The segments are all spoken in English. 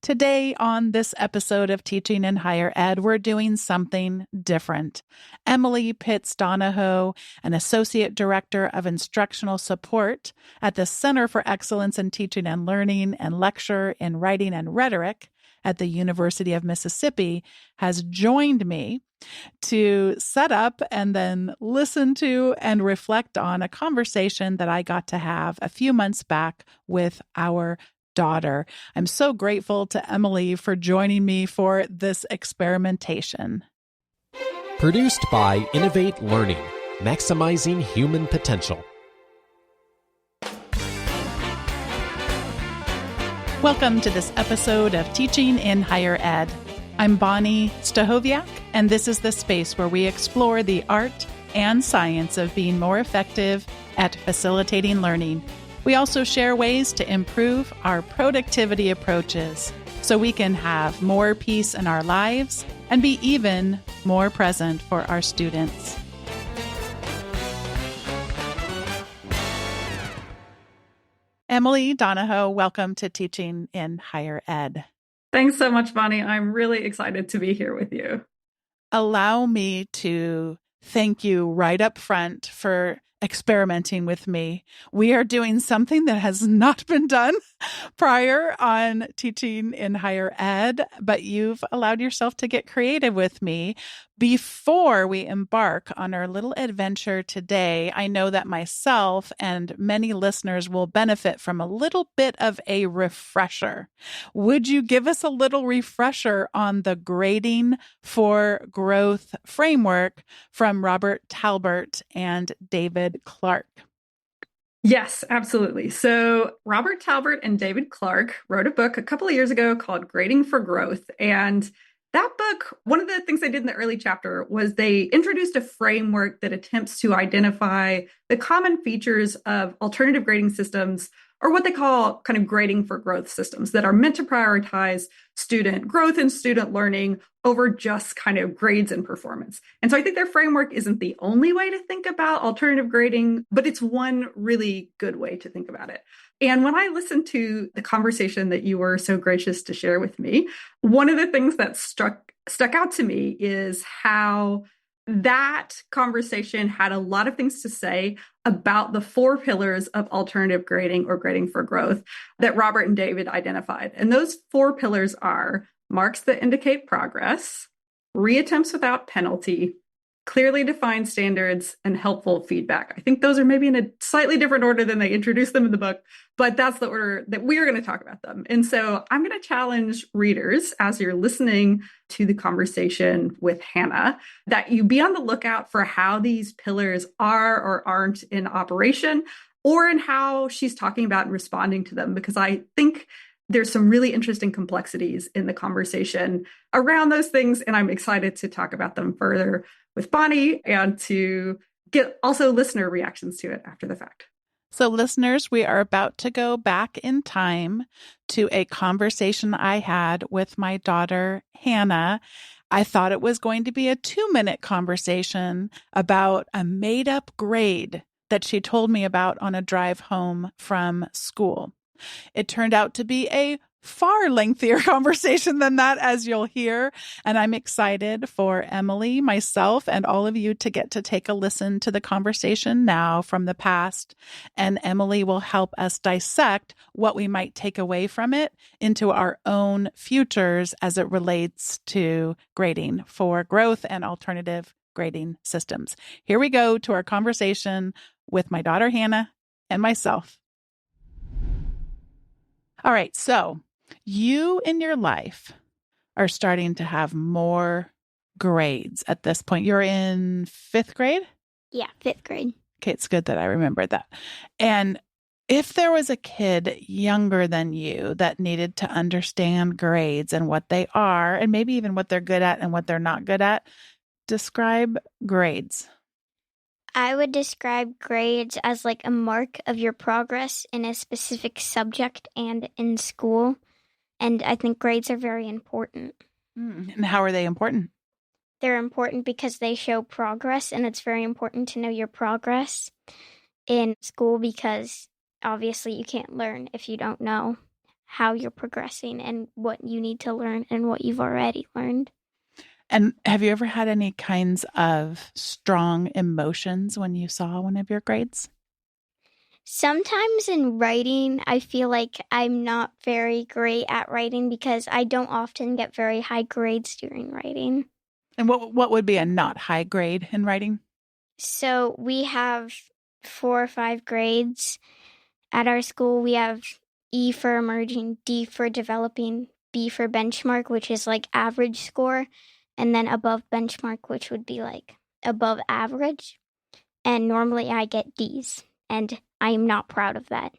Today, on this episode of Teaching in Higher Ed, we're doing something different. Emily Pitts Donahoe, an Associate Director of Instructional Support at the Center for Excellence in Teaching and Learning and Lecturer in Writing and Rhetoric at the University of Mississippi, has joined me to set up and then listen to and reflect on a conversation that I got to have a few months back with our daughter. I'm so grateful to Emily for joining me for this experimentation. Produced by Innovate Learning, maximizing human potential. Welcome to this episode of Teaching in Higher Ed. I'm Bonnie Stahoviak, and this is the space where we explore the art and science of being more effective at facilitating learning. We also share ways to improve our productivity approaches so we can have more peace in our lives and be even more present for our students. Emily Donahoe, welcome to Teaching in Higher Ed. Thanks so much, Bonnie. I'm really excited to be here with you. Allow me to thank you right up front for experimenting with me. We are doing something that has not been done prior on Teaching in Higher Ed, but you've allowed yourself to get creative with me. Before we embark on our little adventure today, I know that myself and many listeners will benefit from a little bit of a refresher. Would you give us a little refresher on the Grading for Growth framework from Robert Talbert and David Clark? Yes, absolutely. So Robert Talbert and David Clark wrote a book a couple of years ago called Grading for Growth. And that book, one of the things they did in the early chapter was they introduced a framework that attempts to identify the common features of alternative grading systems, or what they call kind of grading for growth systems that are meant to prioritize student growth and student learning over just kind of grades and performance. And so I think their framework isn't the only way to think about alternative grading, but it's one really good way to think about it. And when I listened to the conversation that you were so gracious to share with me, one of the things that stuck out to me is how that conversation had a lot of things to say about the 4 pillars of alternative grading or grading for growth that Robert and David identified. And those 4 pillars are marks that indicate progress, reattempts without penalty, clearly defined standards, and helpful feedback. I think those are maybe in a slightly different order than they introduced them in the book, but that's the order that we're going to talk about them. And so I'm going to challenge readers as you're listening to the conversation with Hannah, that you be on the lookout for how these pillars are or aren't in operation, or in how she's talking about and responding to them, because I think there's some really interesting complexities in the conversation around those things. And I'm excited to talk about them further with Bonnie and to get also listener reactions to it after the fact. So listeners, we are about to go back in time to a conversation I had with my daughter, Hannah. I thought it was going to be a 2-minute conversation about a made-up grade that she told me about on a drive home from school. It turned out to be a far lengthier conversation than that, as you'll hear. And I'm excited for Emily, myself, and all of you to get to take a listen to the conversation now from the past. And Emily will help us dissect what we might take away from it into our own futures as it relates to grading for growth and alternative grading systems. Here we go to our conversation with my daughter, Hannah, and myself. All right, so you in your life are starting to have more grades at this point. You're in 5th grade? Yeah, 5th grade. Okay, it's good that I remembered that. And if there was a kid younger than you that needed to understand grades and what they are, and maybe even what they're good at and what they're not good at, describe grades. I would describe grades as like a mark of your progress in a specific subject and in school. And I think grades are very important. And how are they important? They're important because they show progress, and it's very important to know your progress in school because obviously you can't learn if you don't know how you're progressing and what you need to learn and what you've already learned. And have you ever had any kinds of strong emotions when you saw one of your grades? Sometimes in writing, I feel like I'm not very great at writing because I don't often get very high grades during writing. And what would be a not high grade in writing? So we have 4 or 5 grades at our school. We have E for emerging, D for developing, B for benchmark, which is like average score, and then above benchmark, which would be like above average. And normally I get Ds, and I am not proud of that.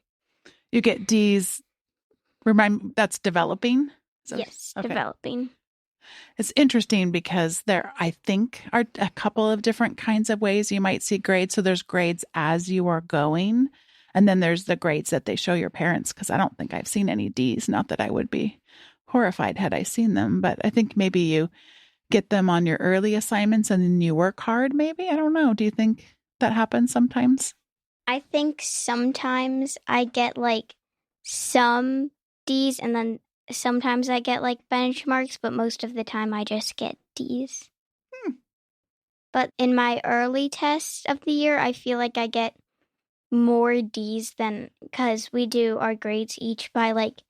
You get Ds. That's developing? Yes, okay. Developing. It's interesting because there, I think, are a couple of different kinds of ways you might see grades. So there's grades as you are going, and then there's the grades that they show your parents, because I don't think I've seen any Ds. Not that I would be horrified had I seen them, but I think maybe you get them on your early assignments and then you work hard, maybe? I don't know. Do you think that happens sometimes? I think sometimes I get like some Ds, and then sometimes I get like benchmarks, but most of the time I just get Ds. But in my early tests of the year, I feel like I get more Ds than, because we do our grades each by like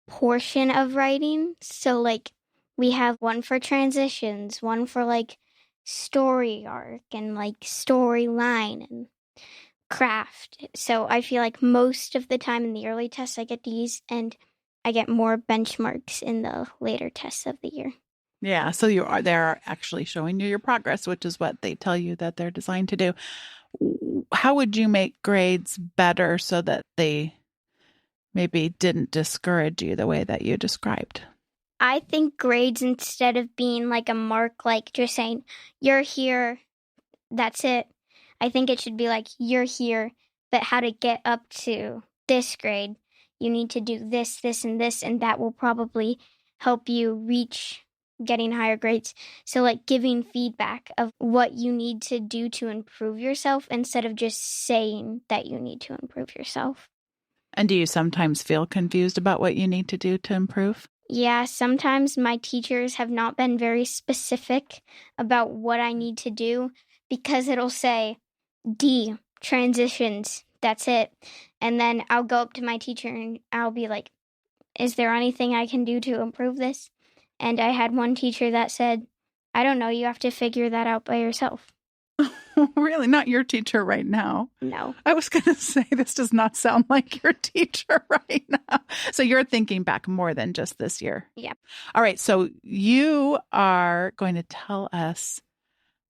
portion of writing. So like we have one for transitions, one for like story arc and like storyline and craft. So I feel like most of the time in the early tests I get Ds, and I get more benchmarks in the later tests of the year. Yeah, so they're actually showing you your progress, which is what they tell you that they're designed to do. How would you make grades better so that they maybe didn't discourage you the way that you described? I think grades, instead of being like a mark, like just saying, you're here, that's it. I think it should be like, you're here, but how to get up to this grade. You need to do this, this, and this, and that will probably help you reach getting higher grades. So like giving feedback of what you need to do to improve yourself instead of just saying that you need to improve yourself. And do you sometimes feel confused about what you need to do to improve? Yeah, sometimes my teachers have not been very specific about what I need to do, because it'll say D, transitions, that's it. And then I'll go up to my teacher and I'll be like, is there anything I can do to improve this? And I had one teacher that said, I don't know, you have to figure that out by yourself. Really? Not your teacher right now? No. I was going to say, this does not sound like your teacher right now. So you're thinking back more than just this year. Yeah. All right. So you are going to tell us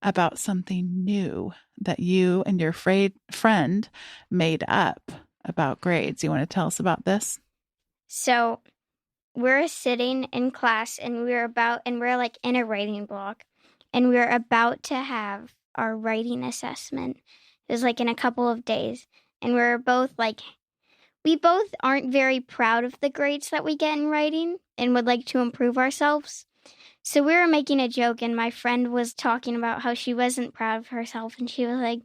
about something new that you and your friend made up about grades. You want to tell us about this? So we're sitting in class and we're like in a writing block, and we're about to have our writing assessment. It was like in a couple of days, and we're both like, we both aren't very proud of the grades that we get in writing and would like to improve ourselves. So we were making a joke, and my friend was talking about how she wasn't proud of herself, and she was like,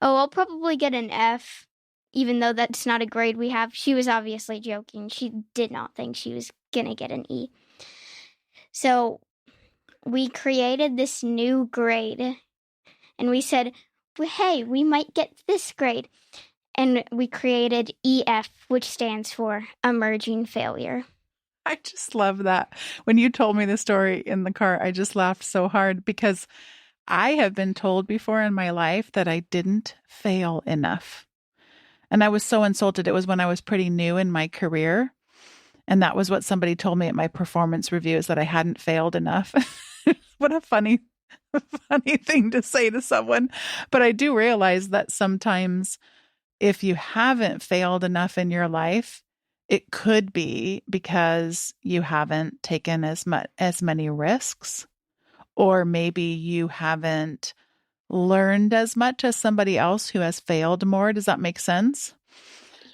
oh, I'll probably get an F, even though that's not a grade we have. She was obviously joking. She did not think she was gonna get an E. So we created this new grade, and we said, hey, we might get this grade. And we created EF, which stands for emerging failure. I just love that. When you told me the story in the car, I just laughed so hard, because I have been told before in my life that I didn't fail enough. And I was so insulted. It was when I was pretty new in my career. And that was what somebody told me at my performance reviews, that I hadn't failed enough. What a funny thing to say to someone. But I do realize that sometimes if you haven't failed enough in your life, it could be because you haven't taken as many risks, or maybe you haven't learned as much as somebody else who has failed more. Does that make sense?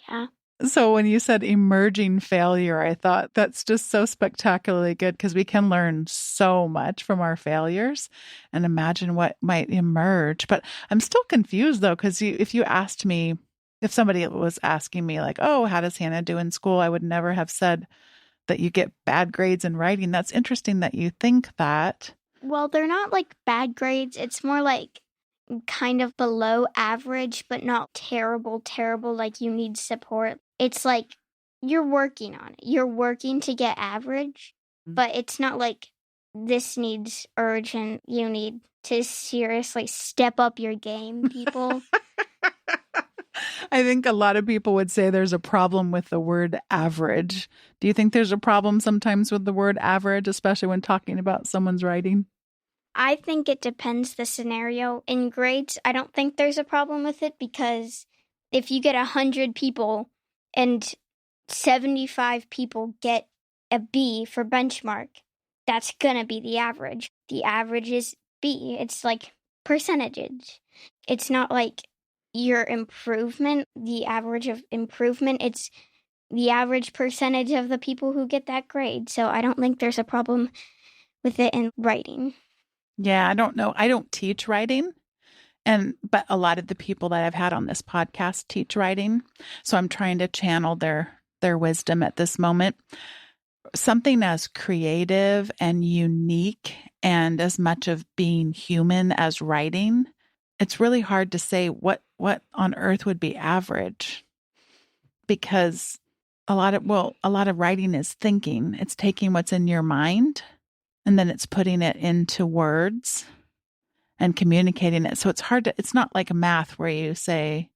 Yeah. So when you said emerging failure, I thought that's just so spectacularly good, because we can learn so much from our failures and imagine what might emerge. But I'm still confused though, because if you asked me If somebody was asking me like, oh, how does Hannah do in school? I would never have said that you get bad grades in writing. That's interesting that you think that. Well, they're not like bad grades. It's more like kind of below average, but not terrible, like you need support. It's like you're working on it. You're working to get average, but it's not like this needs urgent. You need to seriously step up your game, people. I think a lot of people would say there's a problem with the word average. Do you think there's a problem sometimes with the word average, especially when talking about someone's writing? I think it depends the scenario. In grades, I don't think there's a problem with it because if you get 100 people and 75 people get a B for benchmark, that's going to be the average. The average is B. It's like percentage. It's not like your improvement, the average of improvement. It's the average percentage of the people who get that grade. So I don't think there's a problem with it in writing. Yeah, I don't know. I don't teach writing. But a lot of the people that I've had on this podcast teach writing. So I'm trying to channel their wisdom at this moment. Something as creative and unique and as much of being human as writing, it's really hard to say what on earth would be average, because a lot of writing is thinking. It's taking what's in your mind and then it's putting it into words and communicating it. So it's not like math where you say,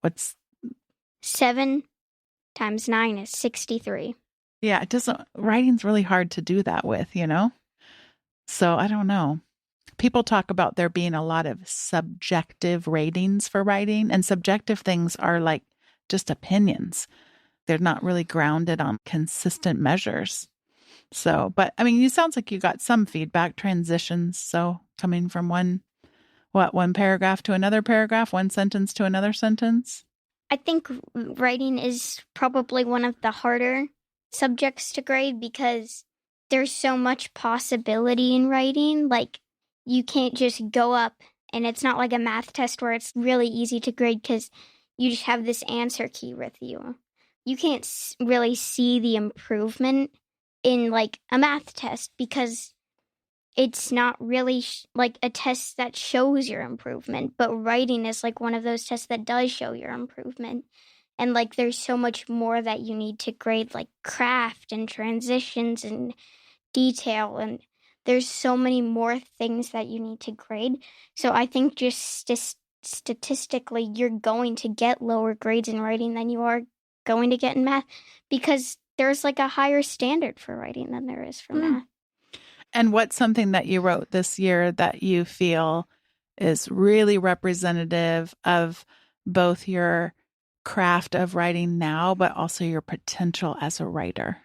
what's 7 times 9 is 63. Yeah, writing's really hard to do that with, So I don't know. People talk about there being a lot of subjective ratings for writing, and subjective things are like just opinions. They're not really grounded on consistent measures. So, but I mean, you sounds like you got some feedback transitions. So coming from one paragraph to another paragraph, one sentence to another sentence. I think writing is probably one of the harder subjects to grade because there's so much possibility in writing. Like you can't just go up, and it's not like a math test where it's really easy to grade because you just have this answer key with you. You can't really see the improvement in like a math test because it's not really like a test that shows your improvement, but writing is like one of those tests that does show your improvement. And like there's so much more that you need to grade, like craft and transitions and detail, and there's so many more things that you need to grade. So I think just statistically you're going to get lower grades in writing than you are going to get in math because there's like a higher standard for writing than there is for math. And what's something that you wrote this year that you feel is really representative of both your craft of writing now, but also your potential as a writer?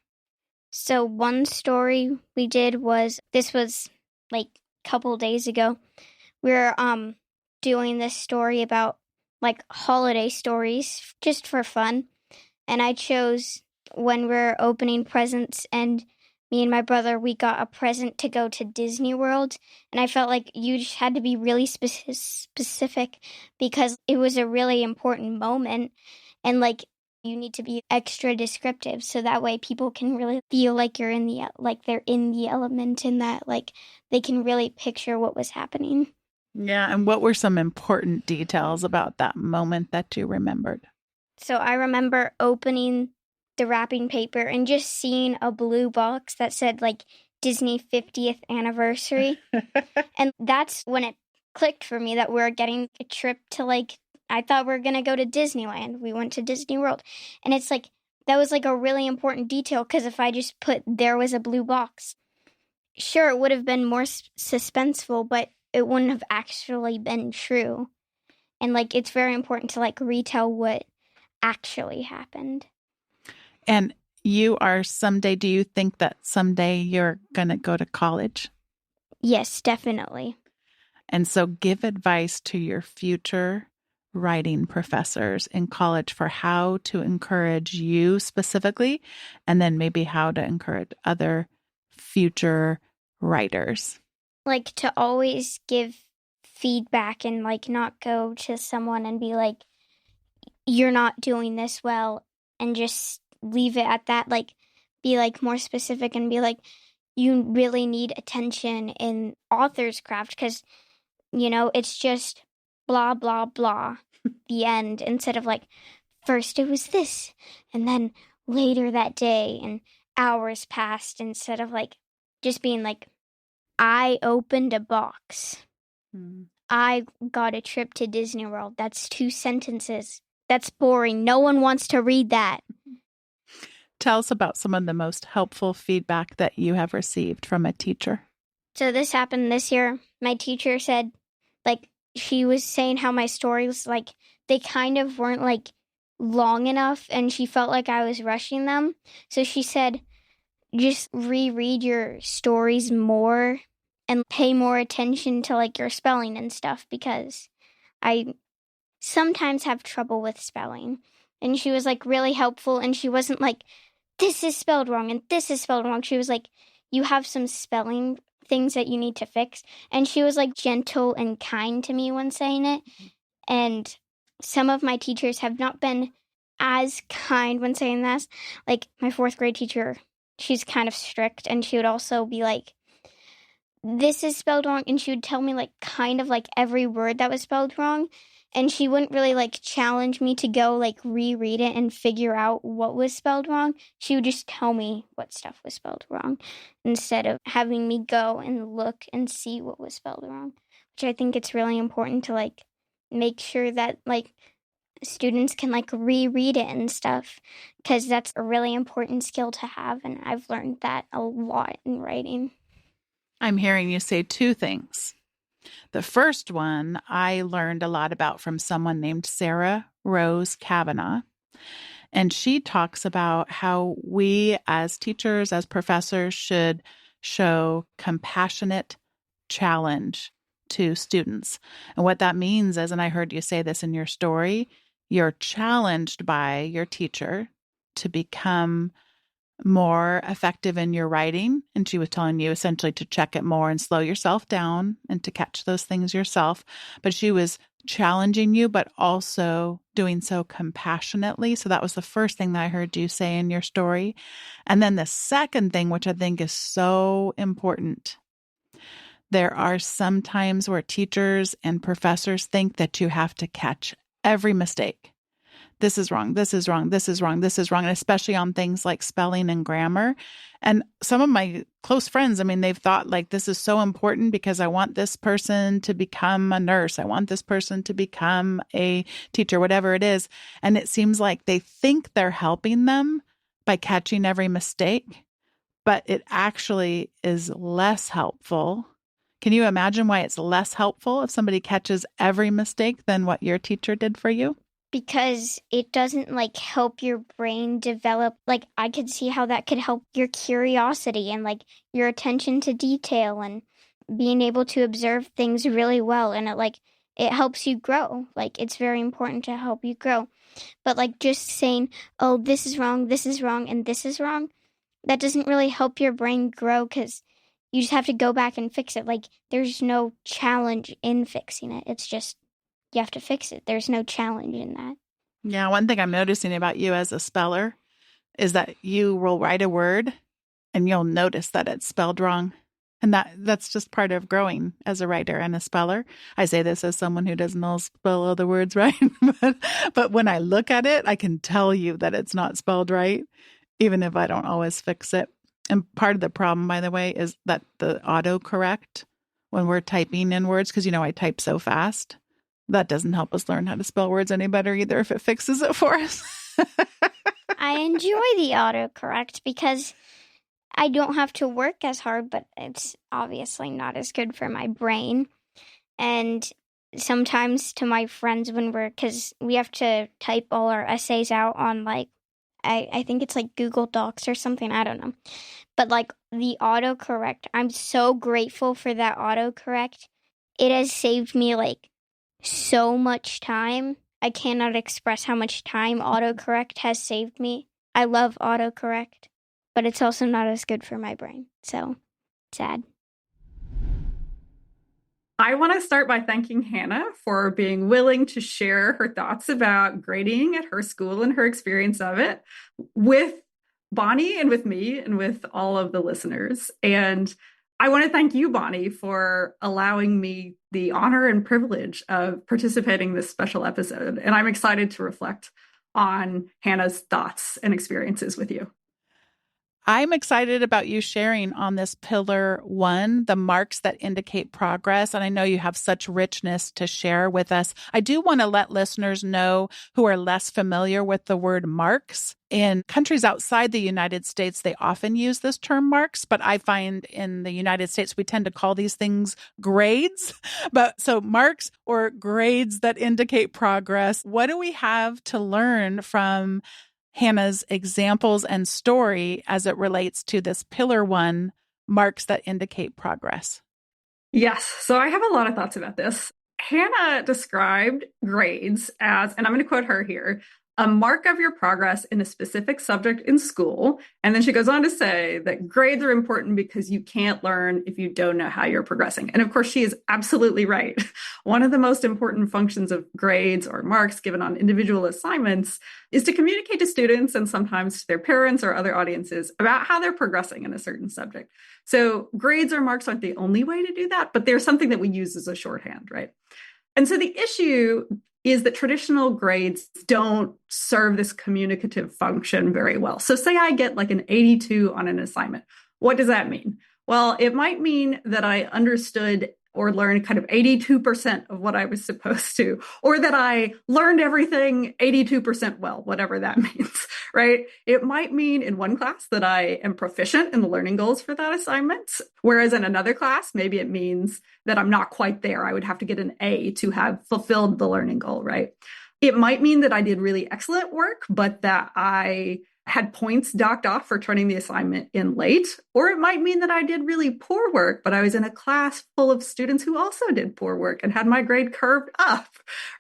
So one story we did this was like a couple days ago. We were doing this story about like holiday stories just for fun. And I chose when we're opening presents, and me and my brother, we got a present to go to Disney World. And I felt like you just had to be really specific because it was a really important moment. And like you need to be extra descriptive so that way people can really feel like they're in the element, and that like they can really picture what was happening. Yeah. And what were some important details about that moment that you remembered? So I remember opening the wrapping paper and just seeing a blue box that said like Disney 50th anniversary. And that's when it clicked for me that we're getting a trip to I thought we were going to go to Disneyland. We went to Disney World. And it's like, that was like a really important detail because if I just put there was a blue box, sure, it would have been more suspenseful, but it wouldn't have actually been true. And like, it's very important to like retell what actually happened. And do you think that someday you're going to go to college? Yes, definitely. And so give advice to your future writing professors in college for how to encourage you specifically, and then maybe how to encourage other future writers. Like to always give feedback and like not go to someone and be like, you're not doing this well, and just leave it at that. Like, be like more specific and be like, you really need attention in author's craft because, it's just blah, blah, blah, the end, instead of like, first it was this, and then later that day, and hours passed, instead of like just being like, I opened a box. I got a trip to Disney World. That's 2 sentences. That's boring. No one wants to read that. Tell us about some of the most helpful feedback that you have received from a teacher. So this happened this year. My teacher said, like, she was saying how my stories, like, they kind of weren't, like, long enough, and she felt like I was rushing them. So she said, just reread your stories more and pay more attention to, like, your spelling and stuff, because I sometimes have trouble with spelling. And she was, like, really helpful, and she wasn't like, this is spelled wrong and this is spelled wrong. She was like, you have some spelling things that you need to fix. And she was, like, gentle and kind to me when saying it. And some of my teachers have not been as kind when saying this. Like, my 4th grade teacher, she's kind of strict, and she would also be like, this is spelled wrong, and she would tell me, like, kind of like every word that was spelled wrong, and she wouldn't really, like, challenge me to go, like, reread it and figure out what was spelled wrong. She would just tell me what stuff was spelled wrong instead of having me go and look and see what was spelled wrong, which I think it's really important to, like, make sure that, like, students can, like, reread it and stuff, because that's a really important skill to have, and I've learned that a lot in writing. I'm hearing you say 2 things. The first one I learned a lot about from someone named Sarah Rose Kavanaugh. And she talks about how we as teachers, as professors, should show compassionate challenge to students. And what that means is, and I heard you say this in your story, you're challenged by your teacher to become more effective in your writing. And she was telling you essentially to check it more and slow yourself down and to catch those things yourself. But she was challenging you, but also doing so compassionately. So that was the first thing that I heard you say in your story. And then the second thing, which I think is so important, there are some times where teachers and professors think that you have to catch every mistake. This is wrong, this is wrong, this is wrong, this is wrong, and especially on things like spelling and grammar. And some of my close friends, I mean, they've thought like, this is so important because I want this person to become a nurse. I want this person to become a teacher, whatever it is. And it seems like they think they're helping them by catching every mistake, but it actually is less helpful. Can you imagine why it's less helpful if somebody catches every mistake than what your teacher did for you? Because it doesn't, like, help your brain develop. Like, I could see how that could help your curiosity and, like, your attention to detail and being able to observe things really well. And it helps you grow. Like, it's very important to help you grow. But, like, just saying, oh, this is wrong, and this is wrong, that doesn't really help your brain grow, because you just have to go back and fix it. Like, there's no challenge in fixing it. It's just, you have to fix it. There's no challenge in that. Yeah, one thing I'm noticing about you as a speller is that you will write a word and you'll notice that it's spelled wrong. And that's just part of growing as a writer and a speller. I say this as someone who doesn't always spell all the words right. but when I look at it, I can tell you that it's not spelled right, even if I don't always fix it. And part of the problem, by the way, is that the autocorrect, when we're typing in words, because, I type so fast, that doesn't help us learn how to spell words any better either if it fixes it for us. I enjoy the autocorrect because I don't have to work as hard, but it's obviously not as good for my brain. And sometimes to my friends because we have to type all our essays out on, like, I think it's like Google Docs or something, I don't know. But, like, the autocorrect, I'm so grateful for that autocorrect. It has saved me, like, so much time. I cannot express how much time autocorrect has saved me. I love autocorrect, but it's also not as good for my brain. So, sad. I want to start by thanking Hannah for being willing to share her thoughts about grading at her school and her experience of it with Bonnie and with me and with all of the listeners. And I want to thank you, Bonnie, for allowing me the honor and privilege of participating in this special episode. And I'm excited to reflect on Hannah's thoughts and experiences with you. I'm excited about you sharing on this pillar 1, the marks that indicate progress. And I know you have such richness to share with us. I do want to let listeners know who are less familiar with the word marks. In countries outside the United States, they often use this term marks, but I find in the United States, we tend to call these things grades. But so marks or grades that indicate progress. What do we have to learn from Hannah's examples and story as it relates to this pillar 1, marks that indicate progress? Yes. So I have a lot of thoughts about this. Hannah described grades as, and I'm going to quote her here, a mark of your progress in a specific subject in school. And then she goes on to say that grades are important because you can't learn if you don't know how you're progressing. And of course, she is absolutely right. One of the most important functions of grades or marks given on individual assignments is to communicate to students and sometimes to their parents or other audiences about how they're progressing in a certain subject. So grades or marks aren't the only way to do that, but they're something that we use as a shorthand, right? And so the issue is that traditional grades don't serve this communicative function very well. So say I get like an 82 on an assignment. What does that mean? Well, it might mean that I understood or learned kind of 82% of what I was supposed to, or that I learned everything 82% well, whatever that means, right? It might mean in one class that I am proficient in the learning goals for that assignment, whereas in another class, maybe it means that I'm not quite there. I would have to get an A to have fulfilled the learning goal, right? It might mean that I did really excellent work, but that I had points docked off for turning the assignment in late, or it might mean that I did really poor work, but I was in a class full of students who also did poor work and had my grade curved up,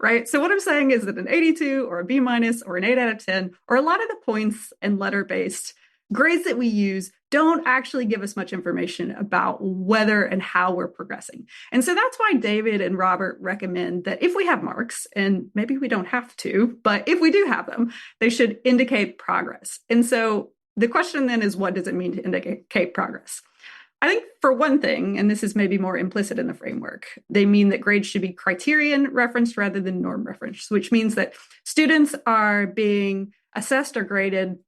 right? So what I'm saying is that an 82 or a B minus or an 8 out of 10, or a lot of the points and letter-based grades that we use don't actually give us much information about whether and how we're progressing. And so that's why David and Robert recommend that if we have marks, and maybe we don't have to, but if we do have them, they should indicate progress. And so the question then is, what does it mean to indicate progress? I think for one thing, and this is maybe more implicit in the framework, they mean that grades should be criterion referenced rather than norm referenced, which means that students are being assessed or graded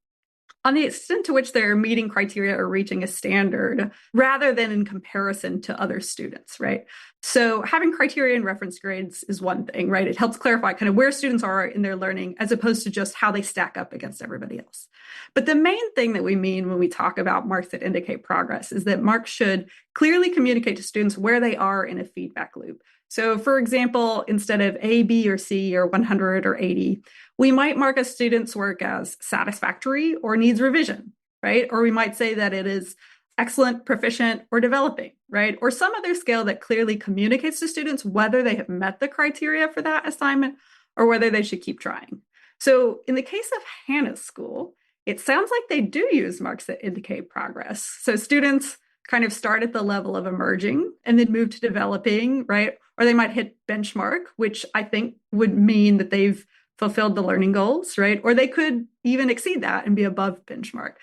on the extent to which they're meeting criteria or reaching a standard rather than in comparison to other students, right? So having criteria and reference grades is one thing, right? It helps clarify kind of where students are in their learning as opposed to just how they stack up against everybody else. But the main thing that we mean when we talk about marks that indicate progress is that marks should clearly communicate to students where they are in a feedback loop. So for example, instead of A, B, or C, or 100 or 80, we might mark a student's work as satisfactory or needs revision, right? Or we might say that it is excellent, proficient, or developing, right? Or some other scale that clearly communicates to students whether they have met the criteria for that assignment or whether they should keep trying. So in the case of Hannah's school, it sounds like they do use marks that indicate progress. So students kind of start at the level of emerging and then move to developing, right? Or they might hit benchmark, which I think would mean that they've fulfilled the learning goals, right? Or they could even exceed that and be above benchmark.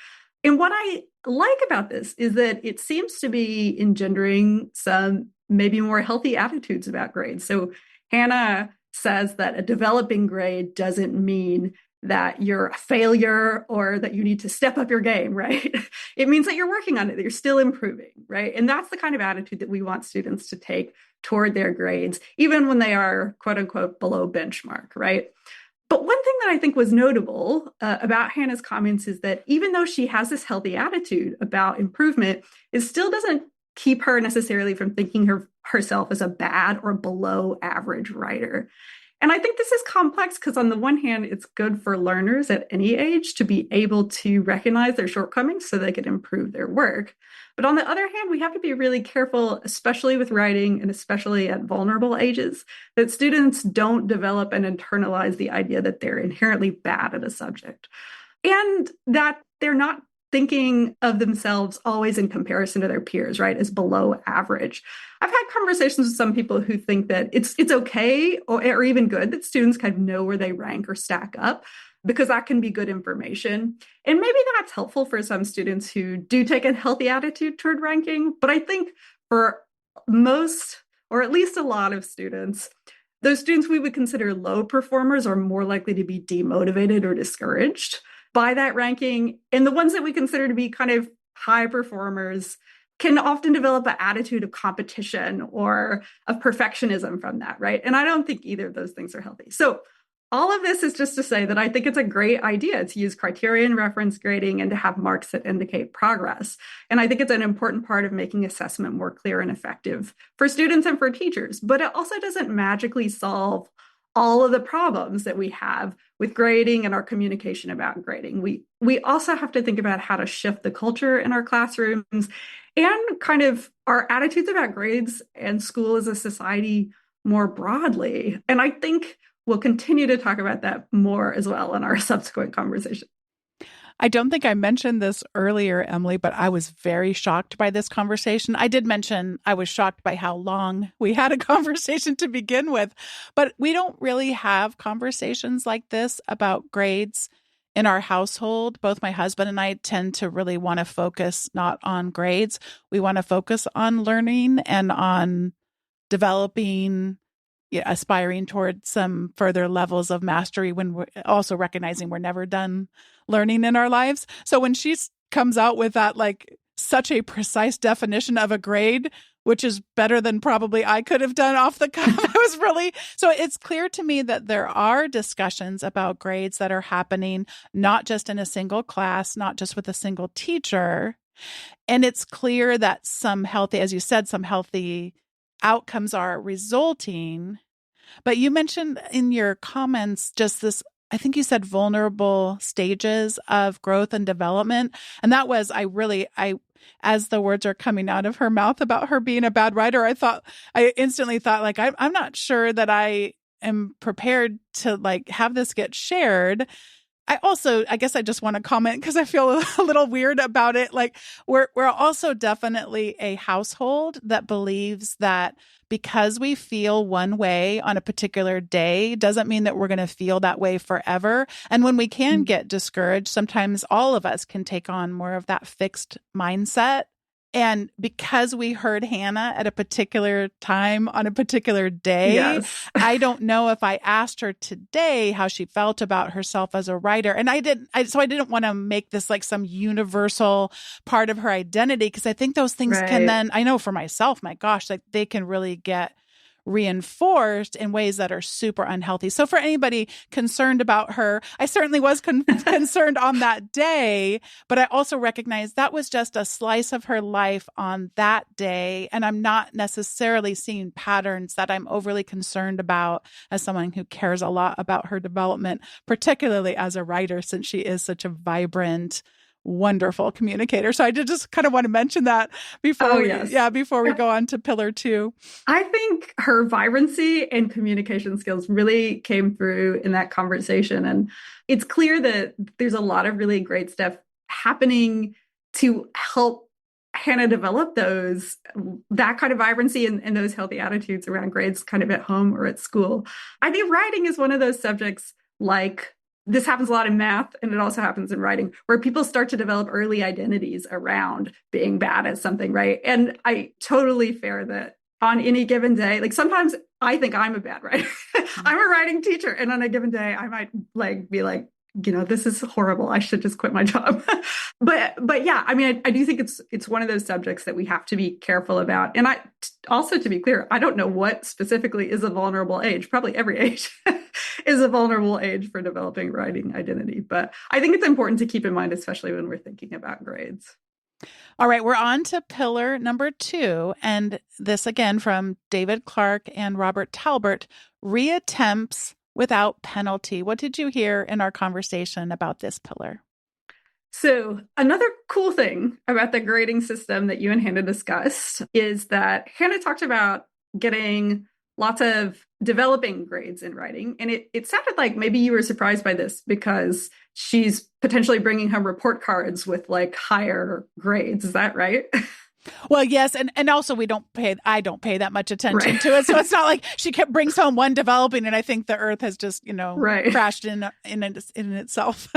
And what I like about this is that it seems to be engendering some maybe more healthy attitudes about grades. So Hannah says that a developing grade doesn't mean that you're a failure or that you need to step up your game, right? It means that you're working on it, that you're still improving, right? And that's the kind of attitude that we want students to take toward their grades, even when they are, quote unquote, below benchmark, right? But one thing that I think was notable about Hannah's comments is that even though she has this healthy attitude about improvement, it still doesn't keep her necessarily from thinking herself as a bad or below average writer. And I think this is complex because on the one hand, it's good for learners at any age to be able to recognize their shortcomings so they can improve their work. But on the other hand, we have to be really careful, especially with writing and especially at vulnerable ages, that students don't develop and internalize the idea that they're inherently bad at a subject and that they're not thinking of themselves always in comparison to their peers, right, as below average. I've had conversations with some people who think that it's okay or even good that students kind of know where they rank or stack up, because that can be good information. And maybe that's helpful for some students who do take a healthy attitude toward ranking. But I think for most, or at least a lot of students, those students we would consider low performers are more likely to be demotivated or discouraged by that ranking. And the ones that we consider to be kind of high performers can often develop an attitude of competition or of perfectionism from that, right? And I don't think either of those things are healthy. So all of this is just to say that I think it's a great idea to use criterion reference grading and to have marks that indicate progress. And I think it's an important part of making assessment more clear and effective for students and for teachers. But it also doesn't magically solve all of the problems that we have with grading and our communication about grading. We also have to think about how to shift the culture in our classrooms and kind of our attitudes about grades and school as a society more broadly. And I think we'll continue to talk about that more as well in our subsequent conversation. I don't think I mentioned this earlier, Emily, but I was very shocked by this conversation. I did mention I was shocked by how long we had a conversation to begin with, but we don't really have conversations like this about grades in our household. Both my husband and I tend to really want to focus not on grades. We want to focus on learning and on developing, aspiring toward some further levels of mastery, when we're also recognizing we're never done learning in our lives. So when she comes out with that, like, such a precise definition of a grade, which is better than probably I could have done off the cuff, I was really, so it's clear to me that there are discussions about grades that are happening, not just in a single class, not just with a single teacher. And it's clear that some healthy, as you said, some healthy outcomes are resulting. But you mentioned in your comments just this, I think you said vulnerable stages of growth and development. And that was, as the words are coming out of her mouth about her being a bad writer, I instantly thought, like, I'm not sure that I am prepared to, like, have this get shared. I guess I just want to comment because I feel a little weird about it. Like, we're also definitely a household that believes that because we feel one way on a particular day doesn't mean that we're going to feel that way forever. And when we can get discouraged, sometimes all of us can take on more of that fixed mindset. And because we heard Hannah at a particular time on a particular day, Yes. I don't know if I asked her today how she felt about herself as a writer. And I didn't want to make this like some universal part of her identity, because I think those things can then, I know for myself, my gosh, like they can really get reinforced in ways that are super unhealthy. So for anybody concerned about her, I certainly was concerned on that day, but I also recognize that was just a slice of her life on that day. And I'm not necessarily seeing patterns that I'm overly concerned about as someone who cares a lot about her development, particularly as a writer, since she is such a vibrant, wonderful communicator. So I did just kind of want to mention that before we go on to pillar 2. I think her vibrancy and communication skills really came through in that conversation. And it's clear that there's a lot of really great stuff happening to help Hannah develop that kind of vibrancy and those healthy attitudes around grades kind of at home or at school. I think writing is one of those subjects, like, this happens a lot in math, and it also happens in writing, where people start to develop early identities around being bad at something, right? And I totally fair that on any given day, like, sometimes I think I'm a bad writer. I'm a writing teacher, and on a given day, I might be like, this is horrible. I should just quit my job. but yeah, I mean, I do think it's one of those subjects that we have to be careful about. And also, to be clear, I don't know what specifically is a vulnerable age. Probably every age is a vulnerable age for developing writing identity. But I think it's important to keep in mind, especially when we're thinking about grades. All right, we're on to pillar number 2. And this again from David Clark and Robert Talbert, reattempts without penalty. What did you hear in our conversation about this pillar? So another cool thing about the grading system that you and Hannah discussed is that Hannah talked about getting lots of developing grades in writing. And it sounded like maybe you were surprised by this because she's potentially bringing home report cards with like higher grades. Is that right? Well, yes. And also I don't pay that much attention to it. So it's not like she brings home one developing and I think the earth has just, crashed in itself.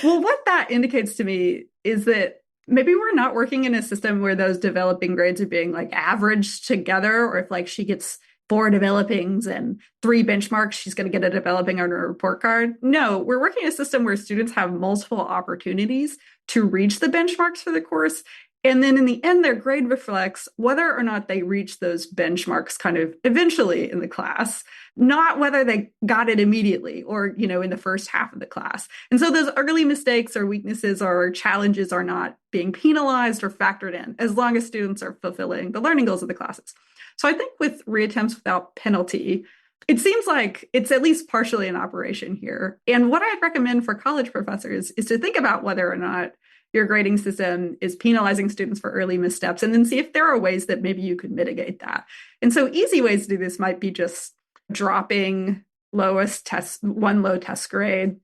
Well, what that indicates to me is that maybe we're not working in a system where those developing grades are being like averaged together, or if like she gets 4 developings and 3 benchmarks, she's going to get a developing on her report card. No, we're working in a system where students have multiple opportunities to reach the benchmarks for the course. And then in the end, their grade reflects whether or not they reach those benchmarks kind of eventually in the class, not whether they got it immediately or, in the first half of the class. And so those early mistakes or weaknesses or challenges are not being penalized or factored in as long as students are fulfilling the learning goals of the classes. So I think with reattempts without penalty, it seems like it's at least partially in operation here. And what I'd recommend for college professors is to think about whether or not your grading system is penalizing students for early missteps, and then see if there are ways that maybe you could mitigate that. And so easy ways to do this might be just dropping one low test grade.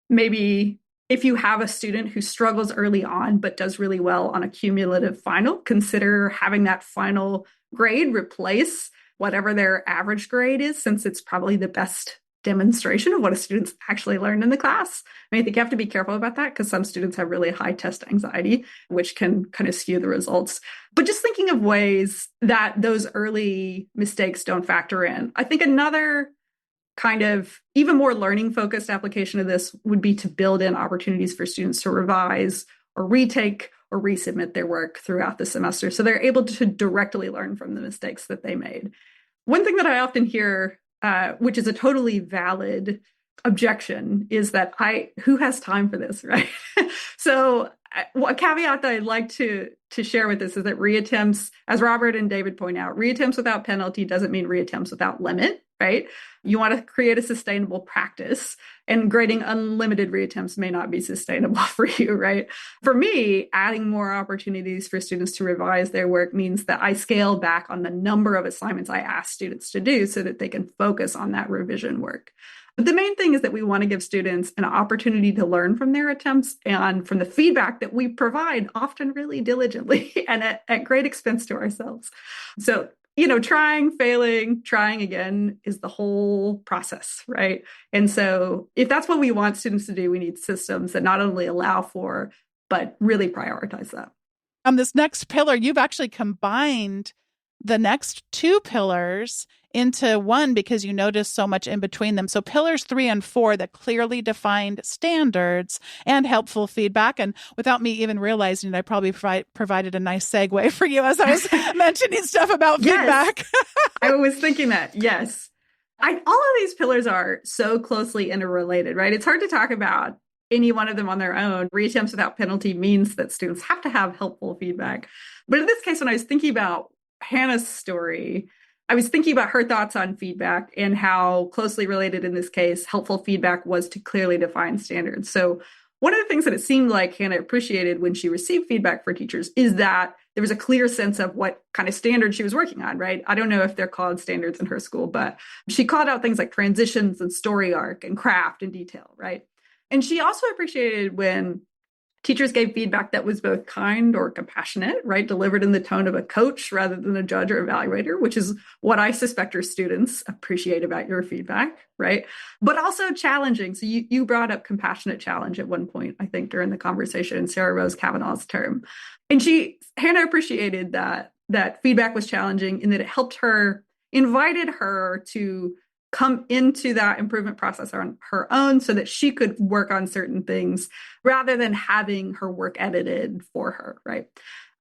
Maybe if you have a student who struggles early on but does really well on a cumulative final, consider having that final grade replace whatever their average grade is, since it's probably the best demonstration of what a student's actually learned in the class. I think you have to be careful about that because some students have really high test anxiety, which can kind of skew the results. But just thinking of ways that those early mistakes don't factor in. I think another kind of even more learning focused application of this would be to build in opportunities for students to revise or retake or resubmit their work throughout the semester, so they're able to directly learn from the mistakes that they made. One thing that I often hear, which is a totally valid objection, is that who has time for this, right? So a caveat that I'd like to share with this is that reattempts, as Robert and David point out, reattempts without penalty doesn't mean reattempts without limit, right? You want to create a sustainable practice, and grading unlimited reattempts may not be sustainable for you, right? For me, adding more opportunities for students to revise their work means that I scale back on the number of assignments I ask students to do so that they can focus on that revision work. But the main thing is that we want to give students an opportunity to learn from their attempts and from the feedback that we provide, often really diligently and at great expense to ourselves. So, trying, failing, trying again is the whole process, right? And so if that's what we want students to do, we need systems that not only allow for, but really prioritize that. On this next pillar, you've actually combined the next 2 pillars into one because you noticed so much in between them. So pillars 3 and 4 that clearly defined standards and helpful feedback. And without me even realizing it, I probably provided a nice segue for you as I was mentioning stuff about feedback. I was thinking that, yes. All of these pillars are so closely interrelated, right? It's hard to talk about any one of them on their own. Reattempts without penalty means that students have to have helpful feedback. But in this case, when I was thinking about Hannah's story, I was thinking about her thoughts on feedback and how closely related in this case helpful feedback was to clearly defined standards. So one of the things that it seemed like Hannah appreciated when she received feedback for teachers is that there was a clear sense of what kind of standards she was working on, right? I don't know if they're called standards in her school, but she called out things like transitions and story arc and craft and detail, right? And she also appreciated when teachers gave feedback that was both kind or compassionate, right? Delivered in the tone of a coach rather than a judge or evaluator, which is what I suspect your students appreciate about your feedback, right? But also challenging. So you brought up compassionate challenge at one point, I think, during the conversation, Sarah Rose Kavanaugh's term. And Hannah appreciated that feedback was challenging in that it helped her, invited her to come into that improvement process on her own so that she could work on certain things rather than having her work edited for her, right?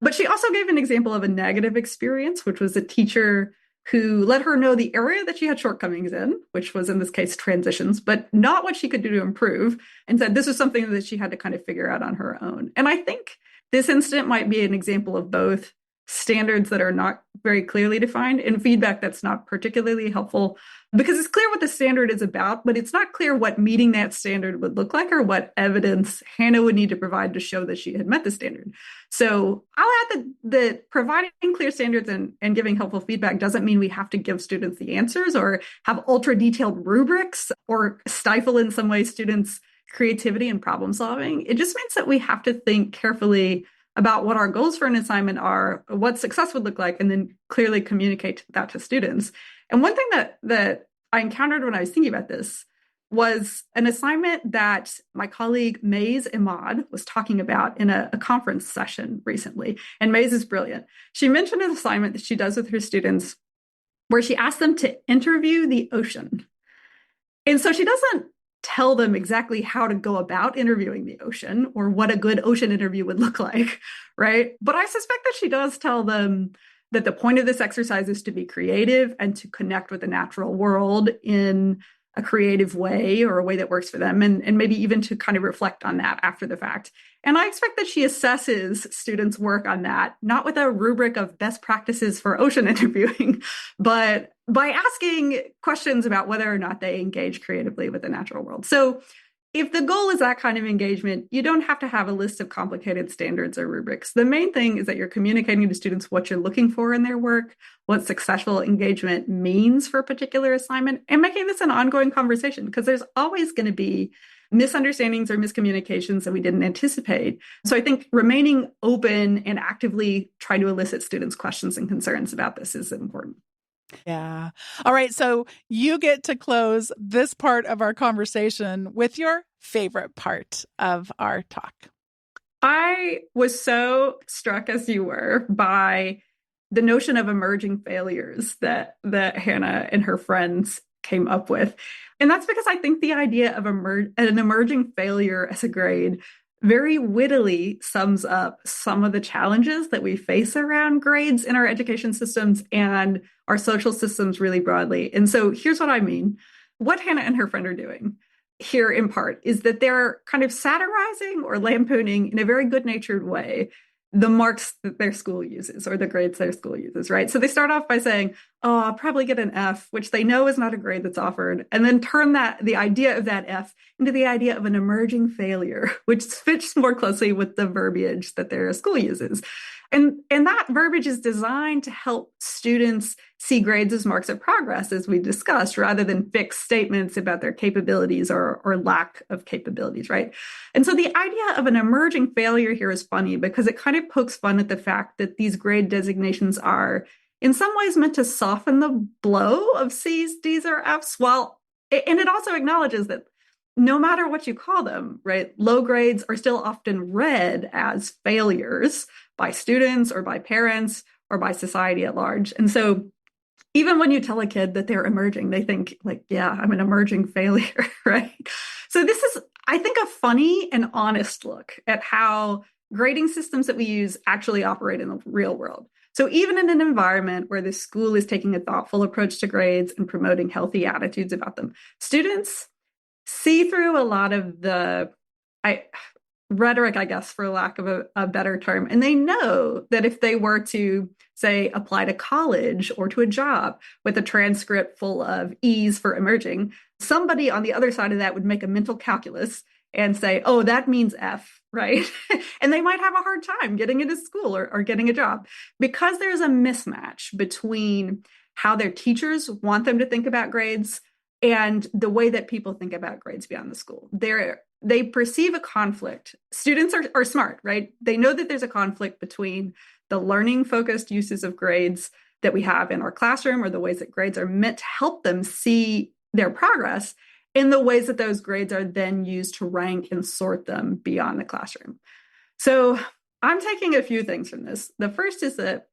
But she also gave an example of a negative experience, which was a teacher who let her know the area that she had shortcomings in, which was in this case transitions, but not what she could do to improve, and said this was something that she had to kind of figure out on her own. And I think this incident might be an example of both standards that are not very clearly defined and feedback that's not particularly helpful because it's clear what the standard is about, but it's not clear what meeting that standard would look like or what evidence Hannah would need to provide to show that she had met the standard. So I'll add that providing clear standards and giving helpful feedback doesn't mean we have to give students the answers or have ultra detailed rubrics or stifle in some way students' creativity and problem solving. It just means that we have to think carefully about what our goals for an assignment are, what success would look like, and then clearly communicate that to students. And one thing that I encountered when I was thinking about this was an assignment that my colleague Maze Imad was talking about in a conference session recently. And Maze is brilliant. She mentioned an assignment that she does with her students where she asked them to interview the ocean. And so she doesn't tell them exactly how to go about interviewing the ocean or what a good ocean interview would look like, right? But I suspect that she does tell them that the point of this exercise is to be creative and to connect with the natural world in a creative way or a way that works for them, and maybe even to kind of reflect on that after the fact. And I expect that she assesses students' work on that, not with a rubric of best practices for ocean interviewing, but by asking questions about whether or not they engage creatively with the natural world. So if the goal is that kind of engagement, you don't have to have a list of complicated standards or rubrics. The main thing is that you're communicating to students what you're looking for in their work, what successful engagement means for a particular assignment, and making this an ongoing conversation, because there's always going to be misunderstandings or miscommunications that we didn't anticipate. So I think remaining open and actively trying to elicit students' questions and concerns about this is important. Yeah. All right. So you get to close this part of our conversation with your favorite part of our talk. I was so struck, as you were, by the notion of emerging failures that Hannah and her friends came up with. And that's because I think the idea of an emerging failure as a grade very wittily sums up some of the challenges that we face around grades in our education systems and our social systems really broadly. And so here's what I mean. What Hannah and her friend are doing here in part is that they're kind of satirizing or lampooning in a very good-natured way the marks that their school uses or the grades their school uses, right? So they start off by saying, oh, I'll probably get an F, which they know is not a grade that's offered, and then turn the idea of that F into the idea of an emerging failure, which fits more closely with the verbiage that their school uses. And that verbiage is designed to help students see grades as marks of progress, as we discussed, rather than fixed statements about their capabilities or lack of capabilities, right? And so the idea of an emerging failure here is funny because it kind of pokes fun at the fact that these grade designations are in some ways meant to soften the blow of C's, D's, or F's, and it also acknowledges that no matter what you call them, right, low grades are still often read as failures by students or by parents or by society at large. And so even when you tell a kid that they're emerging, they think like, yeah, I'm an emerging failure, right? So this is, I think, a funny and honest look at how grading systems that we use actually operate in the real world. So even in an environment where the school is taking a thoughtful approach to grades and promoting healthy attitudes about them, students see through a lot of the rhetoric, I guess, for lack of a better term. And they know that if they were to, say, apply to college or to a job with a transcript full of E's for emerging, somebody on the other side of that would make a mental calculus and say, oh, that means F, right? And they might have a hard time getting into school or getting a job because there's a mismatch between how their teachers want them to think about grades and the way that people think about grades beyond the school. They perceive a conflict. Students are smart, right? They know that there's a conflict between the learning-focused uses of grades that we have in our classroom or the ways that grades are meant to help them see their progress in the ways that those grades are then used to rank and sort them beyond the classroom. So I'm taking a few things from this. The first is that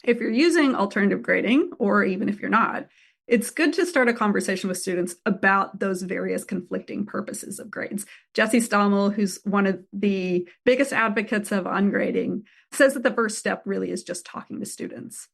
if you're using alternative grading, or even if you're not, it's good to start a conversation with students about those various conflicting purposes of grades. Jesse Stommel, who's one of the biggest advocates of ungrading, says that the first step really is just talking to students.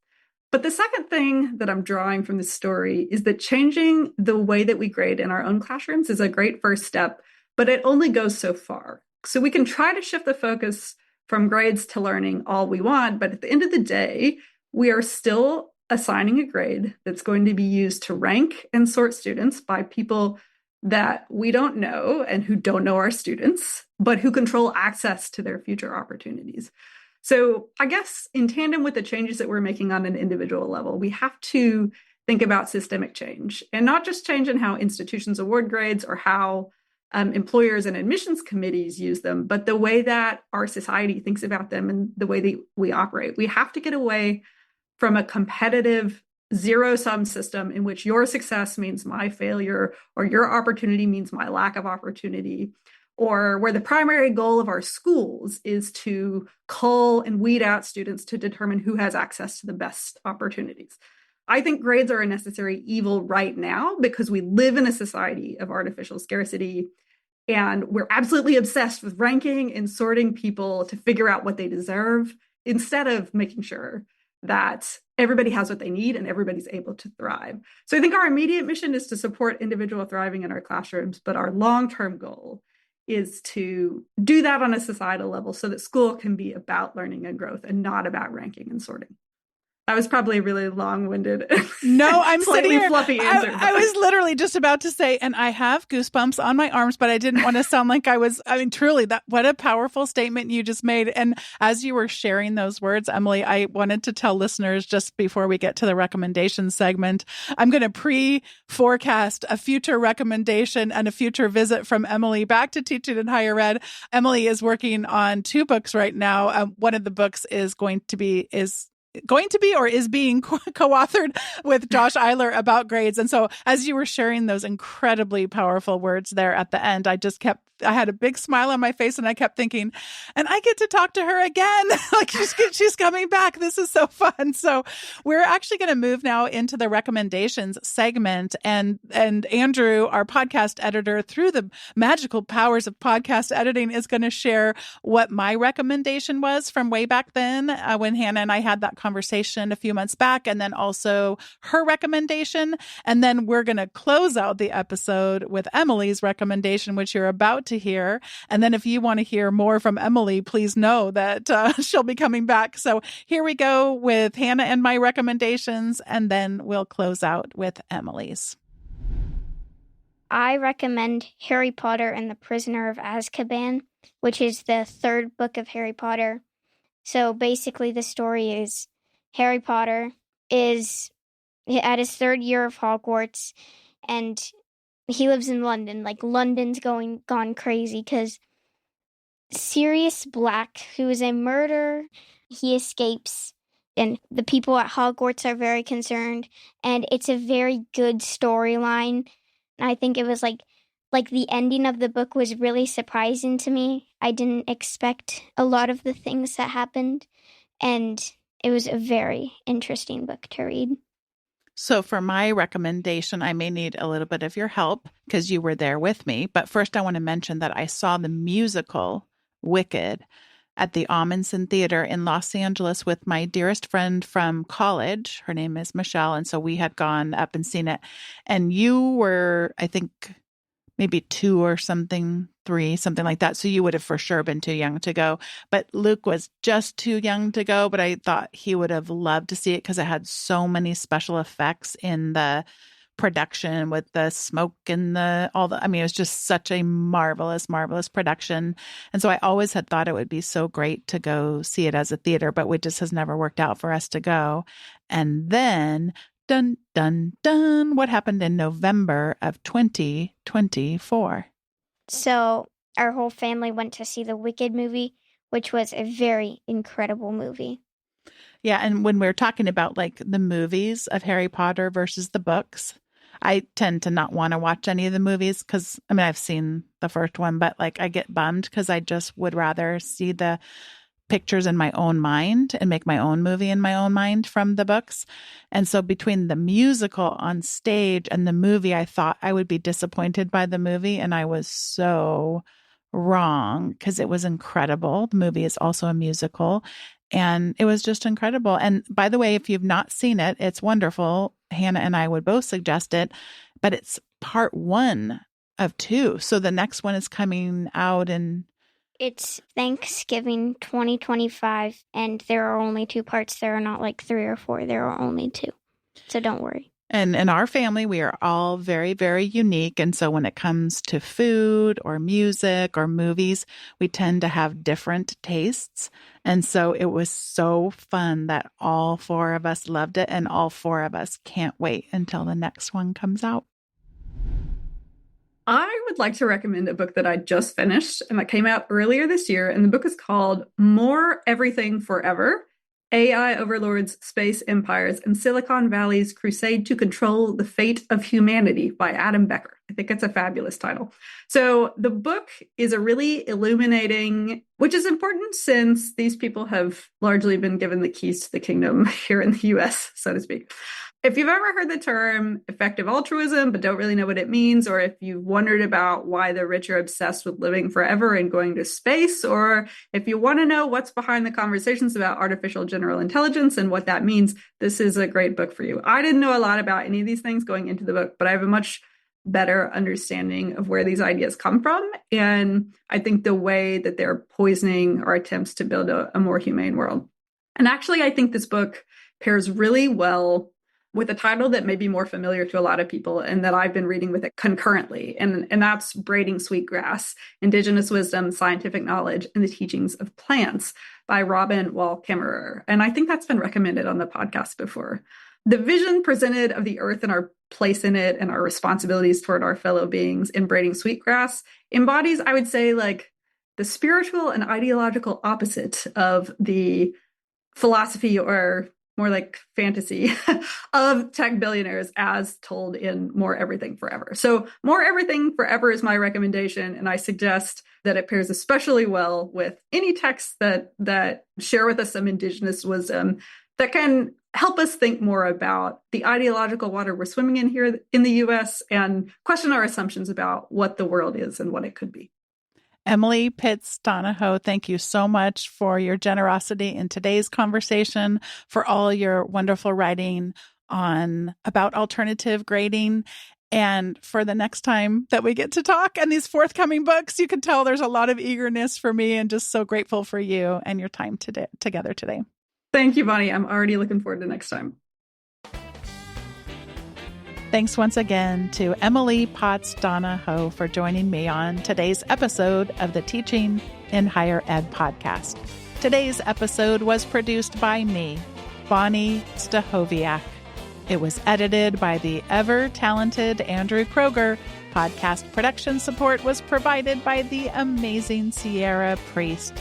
But the second thing that I'm drawing from this story is that changing the way that we grade in our own classrooms is a great first step, but it only goes so far. So we can try to shift the focus from grades to learning all we want. But at the end of the day, we are still assigning a grade that's going to be used to rank and sort students by people that we don't know and who don't know our students, but who control access to their future opportunities. So I guess in tandem with the changes that we're making on an individual level, we have to think about systemic change, and not just change in how institutions award grades or how employers and admissions committees use them, but the way that our society thinks about them and the way that we operate. We have to get away from a competitive zero-sum system in which your success means my failure or your opportunity means my lack of opportunity, or where the primary goal of our schools is to cull and weed out students to determine who has access to the best opportunities. I think grades are a necessary evil right now because we live in a society of artificial scarcity, and we're absolutely obsessed with ranking and sorting people to figure out what they deserve instead of making sure that everybody has what they need and everybody's able to thrive. So I think our immediate mission is to support individual thriving in our classrooms, but our long-term goal is to do that on a societal level so that school can be about learning and growth and not about ranking and sorting. That was probably a really long-winded, no, I'm slightly sitting here. Fluffy answer. I was literally just about to say, and I have goosebumps on my arms, but I didn't want to sound like I was. I mean, truly, what a powerful statement you just made. And as you were sharing those words, Emily, I wanted to tell listeners just before we get to the recommendation segment, I'm going to pre-forecast a future recommendation and a future visit from Emily back to teaching in higher ed. Emily is working on 2 books right now. One of the books is going to be or is being co-authored with Josh Eiler about grades. And so as you were sharing those incredibly powerful words there at the end, I had a big smile on my face and I kept thinking, and I get to talk to her again. Like she's coming back. This is so fun. So we're actually going to move now into the recommendations segment, and Andrew, our podcast editor, through the magical powers of podcast editing, is going to share what my recommendation was from way back then when Hannah and I had that conversation a few months back, and then also her recommendation. And then we're going to close out the episode with Emily's recommendation, which you're about to hear. And then if you want to hear more from Emily, please know that she'll be coming back. So here we go with Hannah and my recommendations, and then we'll close out with Emily's. I recommend Harry Potter and the Prisoner of Azkaban, which is the 3rd book of Harry Potter. So basically the story is Harry Potter is at his 3rd year of Hogwarts, and he lives in London. Like, London's gone crazy because Sirius Black, who is a murderer, he escapes, and the people at Hogwarts are very concerned, and it's a very good storyline. I think it was like the ending of the book was really surprising to me. I didn't expect a lot of the things that happened, and it was a very interesting book to read. So for my recommendation, I may need a little bit of your help because you were there with me. But first, I want to mention that I saw the musical Wicked at the Amundsen Theater in Los Angeles with my dearest friend from college. Her name is Michelle. And so we had gone up and seen it. And you were, I think, maybe 2 or something, 3, something like that. So you would have for sure been too young to go. But Luke was just too young to go. But I thought he would have loved to see it because it had so many special effects in the production with the smoke and it was just such a marvelous, marvelous production. And so I always had thought it would be so great to go see it as a theater, but it just has never worked out for us to go. And then dun, dun, dun, what happened in November of 2024? So our whole family went to see the Wicked movie, which was a very incredible movie. Yeah, and when we're talking about like the movies of Harry Potter versus the books, I tend to not want to watch any of the movies because, I've seen the first one, but like I get bummed because I just would rather see the pictures in my own mind and make my own movie in my own mind from the books. And so between the musical on stage and the movie, I thought I would be disappointed by the movie. And I was so wrong because it was incredible. The movie is also a musical and it was just incredible. And by the way, if you've not seen it, it's wonderful. Hannah and I would both suggest it, but it's part 1 of 2. So the next one is coming out in It's Thanksgiving 2025, and there are only 2 parts. There are not like 3 or 4. There are only 2. So don't worry. And in our family, we are all very, very unique. And so when it comes to food or music or movies, we tend to have different tastes. And so it was so fun that all 4 of us loved it, and all 4 of us can't wait until the next one comes out. I would like to recommend a book that I just finished and that came out earlier this year. And the book is called More Everything Forever: AI Overlords, Space Empires, and Silicon Valley's Crusade to Control the Fate of Humanity by Adam Becker. I think it's a fabulous title. So the book is a really illuminating, which is important since these people have largely been given the keys to the kingdom here in the US, so to speak. If you've ever heard the term effective altruism, but don't really know what it means, or if you've wondered about why the rich are obsessed with living forever and going to space, or if you want to know what's behind the conversations about artificial general intelligence and what that means, this is a great book for you. I didn't know a lot about any of these things going into the book, but I have a much better understanding of where these ideas come from. And I think the way that they're poisoning our attempts to build a more humane world. And actually, I think this book pairs really well with a title that may be more familiar to a lot of people and that I've been reading with it concurrently. And that's Braiding Sweetgrass: Indigenous Wisdom, Scientific Knowledge, and the Teachings of Plants by Robin Wall Kimmerer. And I think that's been recommended on the podcast before. The vision presented of the earth and our place in it and our responsibilities toward our fellow beings in Braiding Sweetgrass embodies, I would say, like the spiritual and ideological opposite of the philosophy, or more like fantasy, of tech billionaires as told in More Everything Forever. So More Everything Forever is my recommendation, and I suggest that it pairs especially well with any texts that share with us some indigenous wisdom that can help us think more about the ideological water we're swimming in here in the US and question our assumptions about what the world is and what it could be. Emily Pitts Donahoe, thank you so much for your generosity in today's conversation, for all your wonderful writing about alternative grading. And for the next time that we get to talk and these forthcoming books, you can tell there's a lot of eagerness for me, and just so grateful for you and your time together today. Thank you, Bonnie. I'm already looking forward to next time. Thanks once again to Emily Potts Donahoe for joining me on today's episode of the Teaching in Higher Ed podcast. Today's episode was produced by me, Bonnie Stachowiak. It was edited by the ever-talented Andrew Kroger. Podcast production support was provided by the amazing Sierra Priest.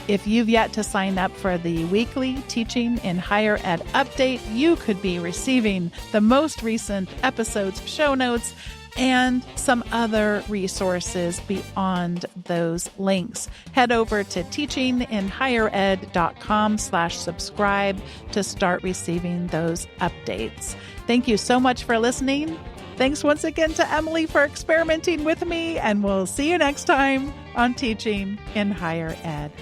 If you've yet to sign up for the weekly Teaching in Higher Ed update, you could be receiving the most recent episode's show notes and some other resources beyond those links. Head over to teachinginhighered.com/subscribe to start receiving those updates. Thank you so much for listening. Thanks once again to Emily for experimenting with me, and we'll see you next time on Teaching in Higher Ed.